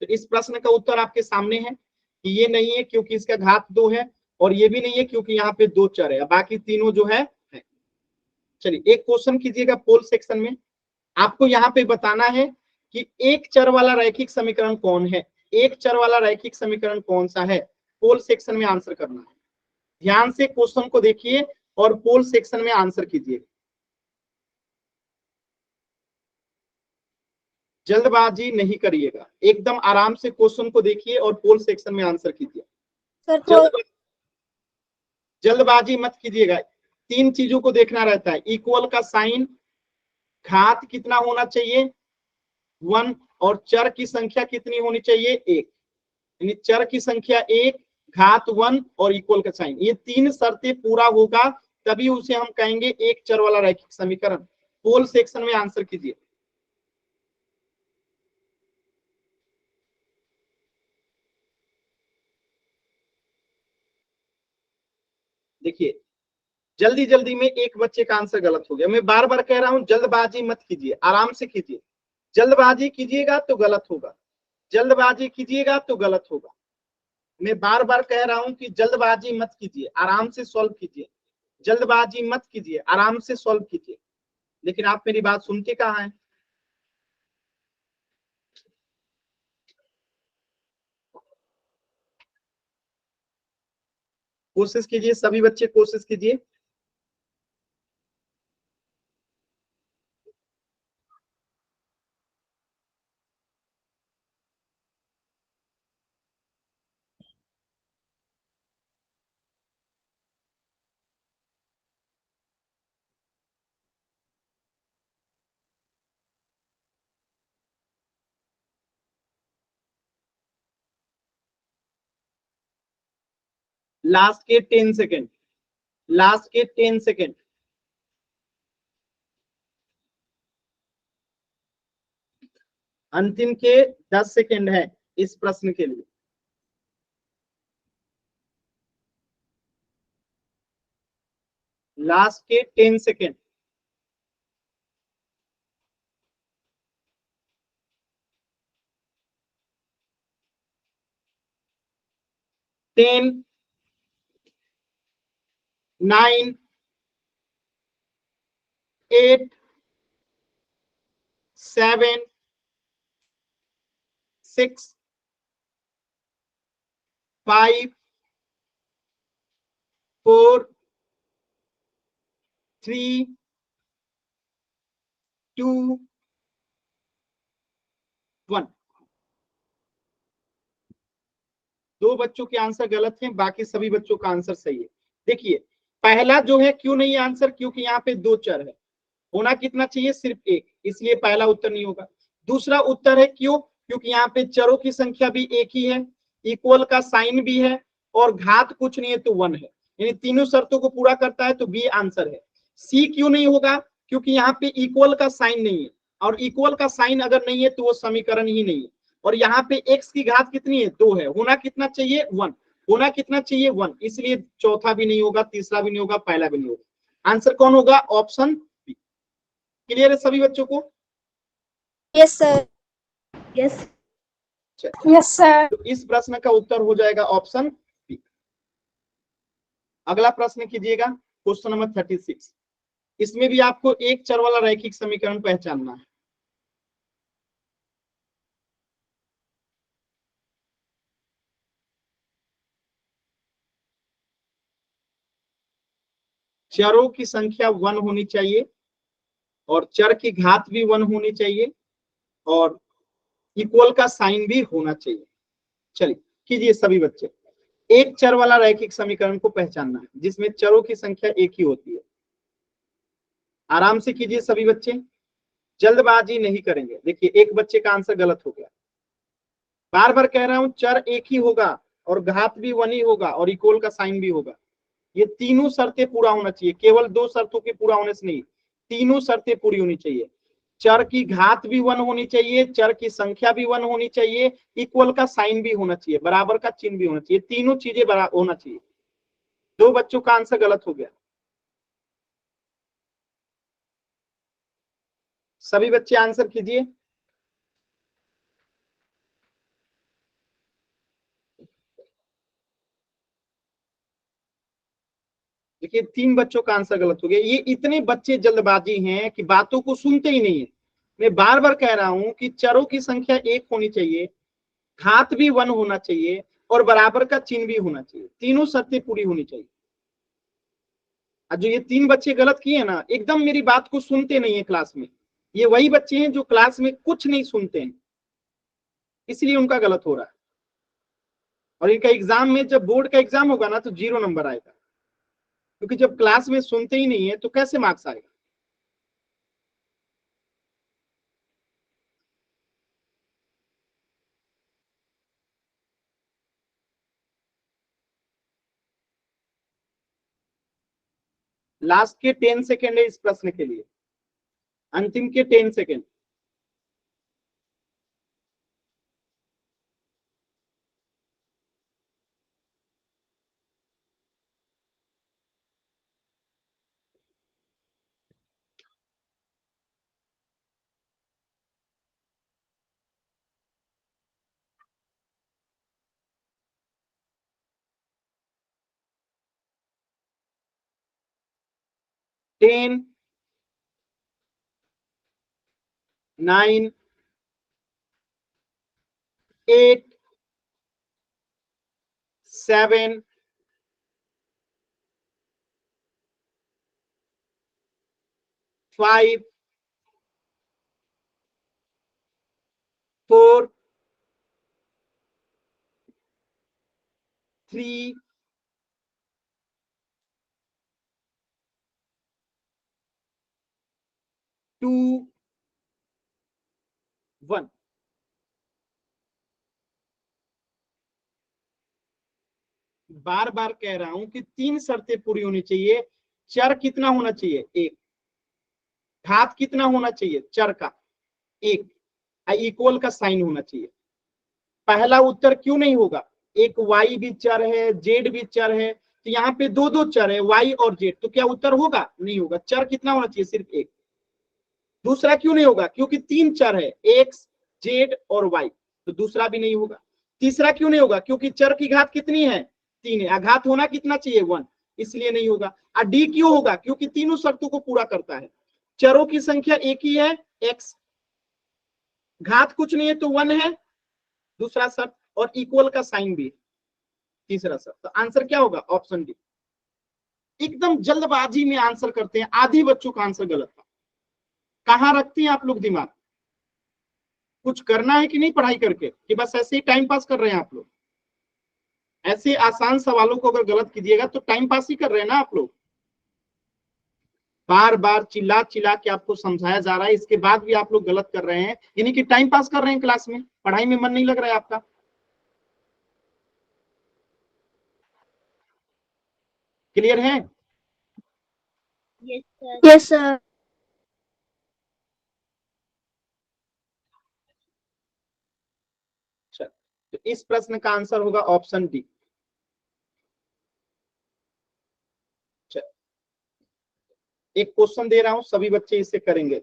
Speaker 1: तो इस प्रश्न का उत्तर आपके सामने है कि ये नहीं है क्योंकि इसका घात 2 है, और ये भी नहीं है क्योंकि यहाँ पे 2 चर है, बाकी तीनों जो है। चलिए एक क्वेश्चन कीजिएगा पोल सेक्शन में। आपको यहाँ पे बताना है कि एक चर वाला रैखिक समीकरण कौन है, एक चर वाला रैखिक समीकरण कौन सा है, पोल सेक्शन में आंसर करना है। ध्यान से क्वेश्चन को देखिए और पोल सेक्शन में आंसर कीजिए। जल्दबाजी नहीं करिएगा, एकदम आराम से क्वेश्चन को देखिए और पोल सेक्शन में आंसर कीजिए।
Speaker 2: सर
Speaker 1: जल्दबाजी मत कीजिएगा। 3 चीजों को देखना रहता है, इक्वल का साइन, घात कितना होना चाहिए 1, और चर की संख्या कितनी होनी चाहिए 1। यानी चर की संख्या 1, घात 1 और इक्वल का साइन, ये 3 शर्तें पूरा होगा तभी उसे हम कहेंगे एक चर वाला रैखिक समीकरण। पोल सेक्शन में आंसर कीजिए। देखिए जल्दी जल्दी में एक बच्चे का आंसर गलत हो गया। मैं बार बार कह रहा हूं जल्दबाजी मत कीजिए, आराम से कीजिए। जल्दबाजी कीजिएगा तो गलत होगा, जल्दबाजी कीजिएगा तो गलत होगा। मैं बार बार कह रहा हूं कि जल्दबाजी मत कीजिए, आराम से सॉल्व कीजिए। जल्दबाजी मत कीजिए, आराम से सॉल्व कीजिए। लेकिन आप मेरी बात सुनते कहाँ हैं? कोशिश कीजिए, सभी बच्चे कोशिश कीजिए। लास्ट के 10 सेकेंड, लास्ट के 10 सेकेंड। अंतिम के 10 सेकेंड है इस प्रश्न के लिए। लास्ट के 10 सेकेंड। 10, 9, 8, 7, 6, 5, 4, 3, 2, 1। 2 बच्चों के आंसर गलत हैं, बाकी सभी बच्चों का आंसर सही है। देखिए पहला जो है क्यों नहीं आंसर, क्योंकि यहाँ पे 2 चर है, होना कितना चाहिए सिर्फ 1, इसलिए पहला उत्तर नहीं होगा। दूसरा उत्तर है क्यों, क्योंकि यहाँ पे चरों की संख्या भी एक ही है, इक्वल का साइन भी है, और घात कुछ नहीं है तो 1 है, यानी तीनों शर्तों को पूरा करता है, तो बी आंसर है। सी क्यों नहीं होगा, क्योंकि यहाँ पे इक्वल का साइन नहीं है, और इक्वल का साइन अगर नहीं है तो वो समीकरण ही नहीं है। और यहाँ पे x की घात कितनी है 2 है, होना कितना चाहिए 1, होना कितना चाहिए 1, इसलिए चौथा भी नहीं होगा, तीसरा भी नहीं होगा, पहला भी नहीं होगा। आंसर कौन होगा, ऑप्शन बी। क्लियर है सभी बच्चों को?
Speaker 2: Yes sir.
Speaker 3: Yes
Speaker 2: yes sir.
Speaker 1: तो इस प्रश्न का उत्तर हो जाएगा ऑप्शन बी। अगला प्रश्न कीजिएगा, क्वेश्चन नंबर 36। इसमें भी आपको एक चर वाला रैखिक समीकरण पहचानना है। चरों की संख्या 1 होनी चाहिए, और चर की घात भी 1 होनी चाहिए, और इक्वल का साइन भी होना चाहिए। चलिए कीजिए सभी बच्चे। एक चर वाला रैखिक समीकरण को पहचानना है जिसमें चरों की संख्या एक ही होती है। आराम से कीजिए सभी बच्चे, जल्दबाजी नहीं करेंगे। देखिए एक बच्चे का आंसर गलत हो गया। बार बार कह रहा हूं चर एक ही होगा, और घात भी 1 ही होगा, और इक्वल का साइन भी होगा। ये तीनों शर्तें पूरा होना चाहिए, केवल 2 शर्तों के पूरा होने से नहीं, तीनों शर्तें पूरी होनी चाहिए। चर की घात भी 1 होनी चाहिए, चर की संख्या भी 1 होनी चाहिए, इक्वल का साइन भी होना चाहिए, बराबर का चिन्ह भी होना चाहिए, तीनों चीजें होना चाहिए। 2 बच्चों का आंसर गलत हो गया। सभी बच्चे आंसर कीजिए। देखिए 3 बच्चों का आंसर गलत हो गया। ये इतने बच्चे जल्दबाजी हैं कि बातों को सुनते ही नहीं है। मैं बार बार कह रहा हूं कि चरों की संख्या 1 होनी चाहिए, घात भी 1 होना चाहिए और बराबर का चिन्ह भी होना चाहिए। तीनों शर्तें पूरी होनी चाहिए। और जो ये 3 बच्चे गलत किए ना, एकदम मेरी बात को सुनते नहीं है क्लास में। ये वही बच्चे हैं जो क्लास में कुछ नहीं सुनते हैं, इसलिए उनका गलत हो रहा है। और इनका एग्जाम में, जब बोर्ड का एग्जाम होगा ना, तो 0 नंबर आएगा, क्योंकि जब क्लास में सुनते ही नहीं है तो कैसे मार्क्स आएगा। लास्ट के 10 सेकेंड है इस प्रश्न के लिए, अंतिम के 10 सेकेंड। टेन, 9, 8, 7, 5, 4, 3, 2, 1। बार बार कह रहा हूं कि 3 शर्तें पूरी होनी चाहिए। चर कितना होना चाहिए? 1। घात कितना होना चाहिए चर का? 1। इक्वल का साइन होना चाहिए। पहला उत्तर क्यों नहीं होगा? एक y भी चर है, z भी चर है, तो यहाँ पे दो दो चर है, y और z, तो क्या उत्तर होगा? नहीं होगा। चर कितना होना चाहिए? सिर्फ 1। दूसरा क्यों नहीं होगा? क्योंकि 3 चर है, x, z और y, तो दूसरा भी नहीं होगा। तीसरा क्यों नहीं होगा? क्योंकि चर की घात कितनी है? 3 है। घात होना कितना चाहिए? 1, इसलिए नहीं होगा। और डी क्यों होगा? क्योंकि तीनों शर्तों को पूरा करता है। चरों की संख्या एक ही है, x, घात कुछ नहीं है तो 1 है, दूसरा शर्त, और इक्वल का साइन भी है, तीसरा शर्त। तो आंसर क्या होगा? Option D. एकदम जल्दबाजी में आंसर करते हैं, आधी बच्चों का आंसर गलत था। कहां रखते हैं आप लोग दिमाग? कुछ करना है कि नहीं पढ़ाई करके, कि बस ऐसे ही टाइम पास कर रहे हैं आप लोग? ऐसे आसान सवालों को अगर गलत कीजिएगा तो टाइम पास ही कर रहे हैं ना आप लोग। बार बार चिल्ला चिल्ला के आपको समझाया जा रहा है, इसके बाद भी आप लोग गलत कर रहे हैं, यानी कि टाइम पास कर रहे हैं क्लास में, पढ़ाई में मन नहीं लग रहा है आपका। क्लियर है?
Speaker 2: Yes sir.
Speaker 1: चल, तो इस प्रश्न का आंसर होगा ऑप्शन डी। एक क्वेश्चन दे रहा हूं, सभी बच्चे इसे करेंगे।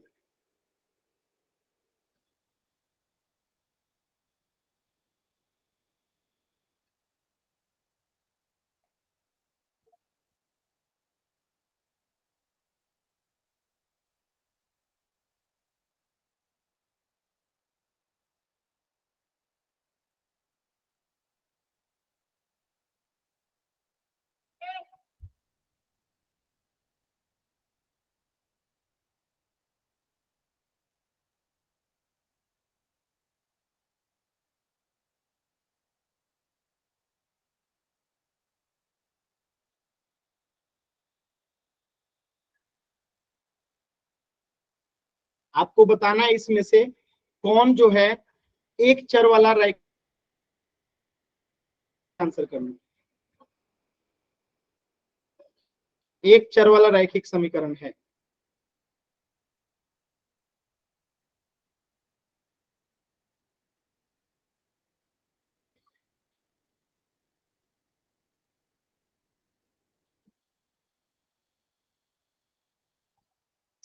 Speaker 1: आपको बताना है इसमें से कौन जो है एक चर वाला राइट आंसर करना। एक चर वाला रैखिक समीकरण है।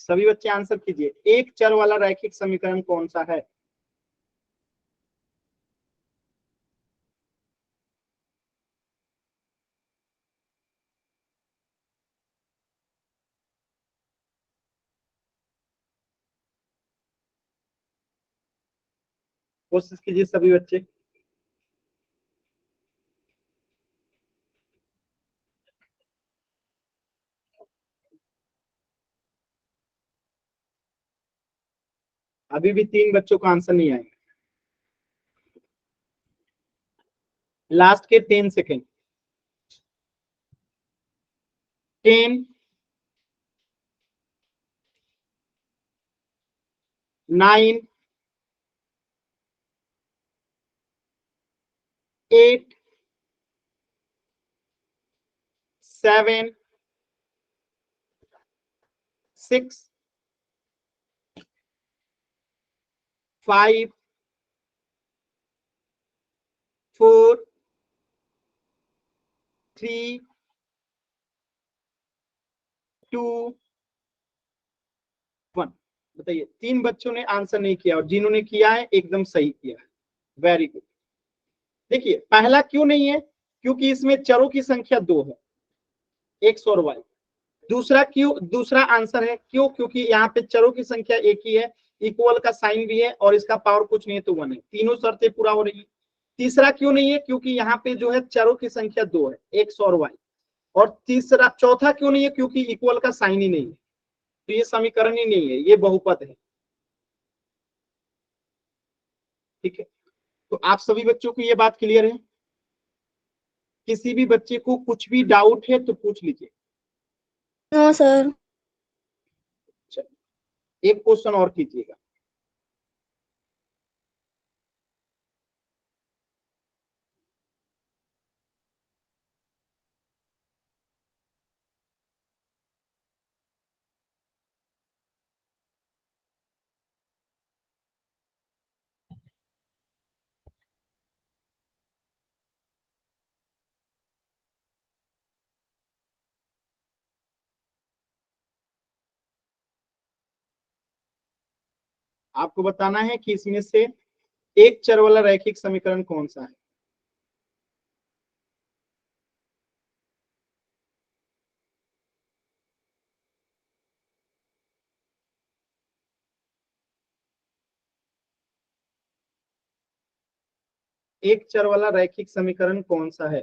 Speaker 1: सभी बच्चे आंसर कीजिए, एक चर वाला रैखिक समीकरण कौन सा है? कोशिश कीजिए सभी बच्चे। अभी भी 3 बच्चों का आंसर नहीं आएगा। लास्ट के 10 सेकेंड। 10, 9, 8, 7, 6, 5, 4, 3, 2, 1। बताइए, 3 बच्चों ने आंसर नहीं किया और जिन्होंने किया है एकदम सही किया है। Very good. देखिए, पहला क्यों नहीं है? क्योंकि इसमें चरों की संख्या 2 है, एक्स और वाई। दूसरा क्यों? दूसरा आंसर है क्यों? क्योंकि यहाँ पे चरों की संख्या एक ही है, इक्वल का साइन भी है और इसका पावर कुछ नहीं है तो 1 है। तीनों शर्तें पूरा हो रही है। तीसरा क्यों नहीं है? क्योंकि यहाँ पे जो है चरों की संख्या 2 है, एक्स और वाई। और चौथा क्यों नहीं है? क्योंकि इक्वल का साइन ही नहीं है, तो ये समीकरण ही नहीं है, ये बहुपद है। ठीक है, तो आप सभी बच्चों को ये बात क्लियर है? किसी भी बच्चे को कुछ भी डाउट है तो पूछ लीजिए।
Speaker 2: No sir.
Speaker 1: एक क्वेश्चन और कीजिएगा। आपको बताना है कि इसमें से एक चर वाला रैखिक समीकरण कौन सा है। एक चर वाला रैखिक समीकरण कौन सा है?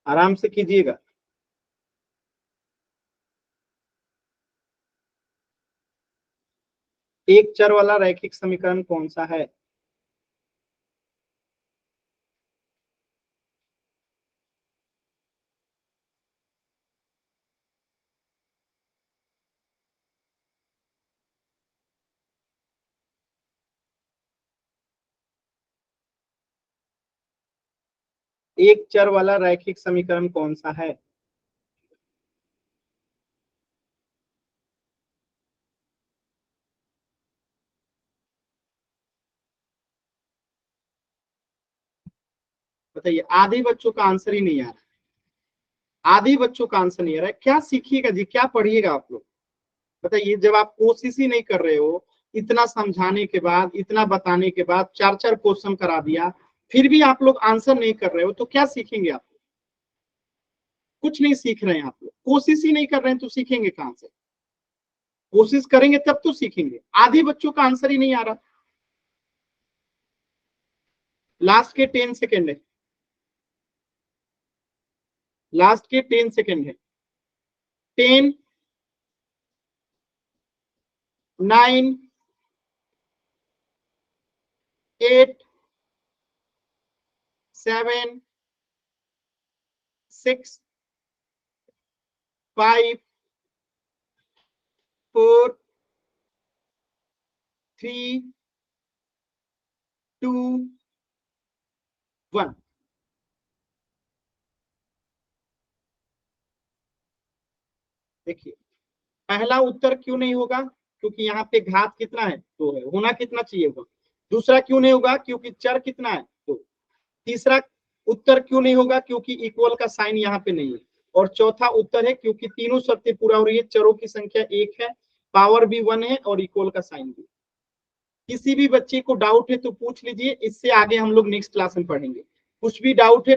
Speaker 1: आराम से कीजिएगा। एक चर वाला रैखिक समीकरण कौन सा है? एक चर वाला रैखिक समीकरण कौन सा है? बताइए, आधे बच्चों का आंसर ही नहीं आ रहा। आधे बच्चों का आंसर नहीं आ रहा है। क्या सीखिएगा जी, क्या पढ़िएगा आप लोग? बताइए, जब आप कोशिश ही नहीं कर रहे हो, इतना समझाने के बाद, इतना बताने के बाद, 4-4 क्वेश्चन करा दिया, फिर भी आप लोग आंसर नहीं कर रहे हो, तो क्या सीखेंगे आप? कुछ नहीं सीख रहे हैं आप लोग। कोशिश ही नहीं कर रहे हैं तो सीखेंगे कहां से? कोशिश करेंगे तब तो सीखेंगे। आधे बच्चों का आंसर ही नहीं आ रहा। लास्ट के 10 सेकेंड है। लास्ट के 10 सेकेंड है। 10, 9, 8, 7, 6, 5, 4, 3, 2, 1। देखिए, पहला उत्तर क्यों नहीं होगा? क्योंकि यहाँ पे घात कितना है? 2 है। होना कितना चाहिए होगा? दूसरा क्यों नहीं होगा? क्योंकि चर कितना है? 2। तीसरा उत्तर क्यों नहीं होगा? क्योंकि इक्वल का साइन यहाँ पे नहीं है। और चौथा उत्तर है क्योंकि तीनों शर्तें पूरा हो रही है, चरों की संख्या 1 है, पावर भी 1 है और इक्वल का साइन भी। किसी भी बच्चे को डाउट है तो पूछ लीजिए, इससे आगे हम लोग नेक्स्ट क्लास में पढ़ेंगे। कुछ भी डाउट है